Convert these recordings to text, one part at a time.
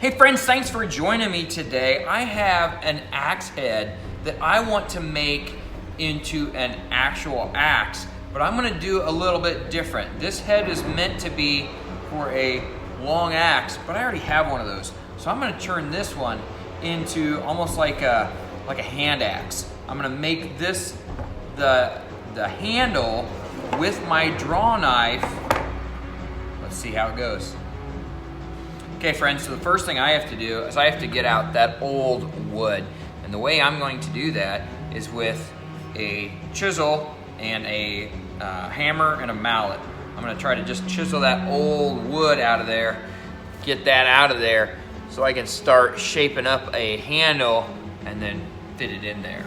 Hey friends, thanks for joining me today. I have an axe head that I want to make into an actual axe, but I'm gonna do a little bit different. This head is meant to be for a long axe, but I already have one of those. So I'm gonna turn this one into almost like a hand axe. I'm gonna make this the handle with my draw knife. Let's see how it goes. Okay friends, so the first thing I have to do is I have to get out that old wood. And the way I'm going to do that is with a chisel and a hammer and a mallet. I'm gonna try to just chisel that old wood out of there, get that out of there, so I can start shaping up a handle and then fit it in there.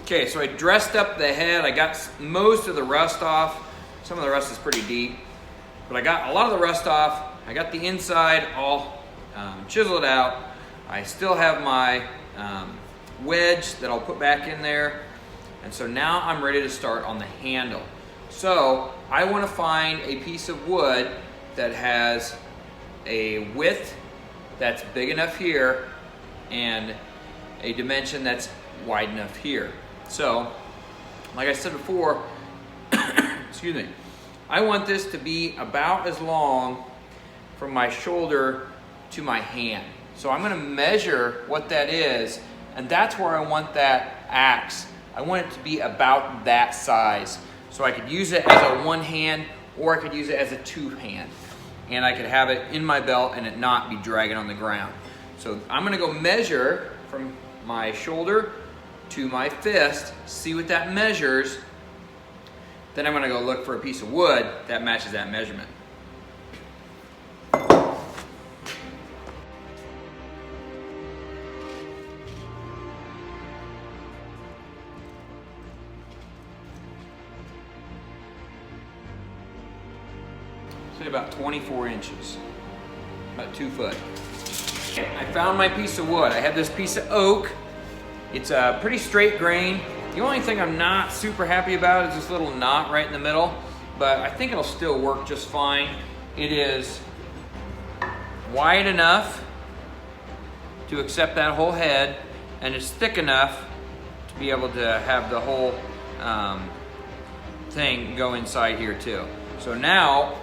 Okay, so I dressed up the head. I got most of the rust off. Some of the rust is pretty deep, but I got a lot of the rust off. I got the inside all chiseled out. I still have my wedge that I'll put back in there. And so now I'm ready to start on the handle. So I want to find a piece of wood that has a width that's big enough here and a dimension that's wide enough here. So, like I said before, excuse me, I want this to be about as long from my shoulder to my hand. So I'm gonna measure what that is, and that's where I want that axe. I want it to be about that size. So I could use it as a one hand, or I could use it as a two hand. And I could have it in my belt and it not be dragging on the ground. So I'm gonna go measure from my shoulder to my fist, see what that measures. Then I'm gonna go look for a piece of wood that matches that measurement. Say about 24 inches, about 2 foot. I found my piece of wood. I have this piece of oak. It's a pretty straight grain. The only thing I'm not super happy about is this little knot right in the middle, but I think it'll still work just fine. It is wide enough to accept that whole head, and it's thick enough to be able to have the whole thing go inside here too. So now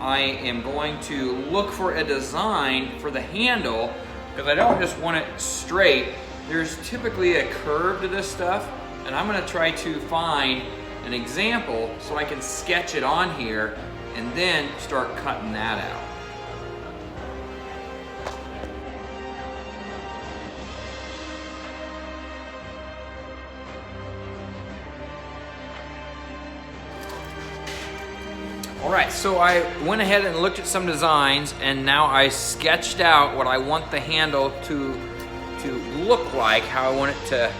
I am going to look for a design for the handle, because I don't just want it straight. There's typically a curve to this stuff, and I'm gonna try to find an example so I can sketch it on here and then start cutting that out. All right, so I went ahead and looked at some designs, and now I sketched out what I want the handle to look like, how I want it to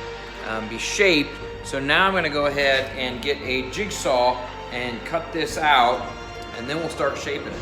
be shaped. So now I'm gonna go ahead and get a jigsaw and cut this out, and then we'll start shaping it.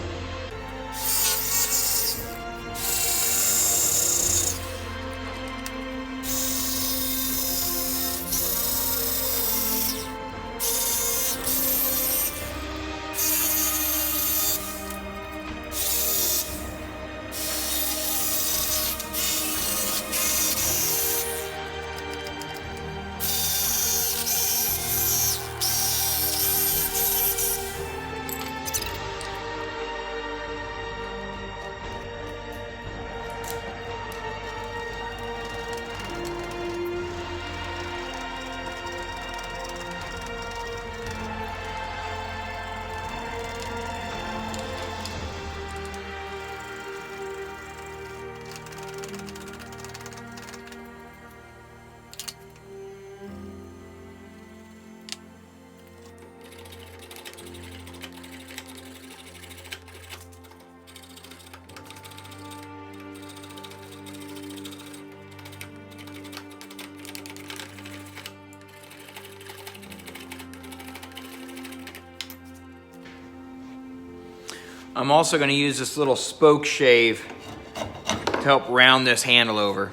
I'm also going to use this little spoke shave to help round this handle over.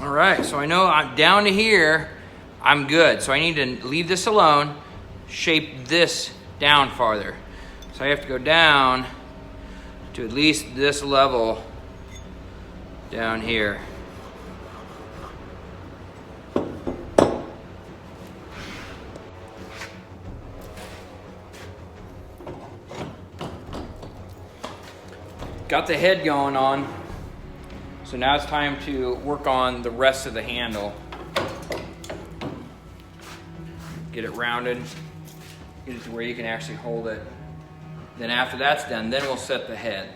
All right, so I know I'm down to here, I'm good. So I need to leave this alone, shape this down farther. So I have to go down to at least this level down here. Got the head going on. So now it's time to work on the rest of the handle. Get it rounded, get it to where you can actually hold it. Then after that's done, then we'll set the head.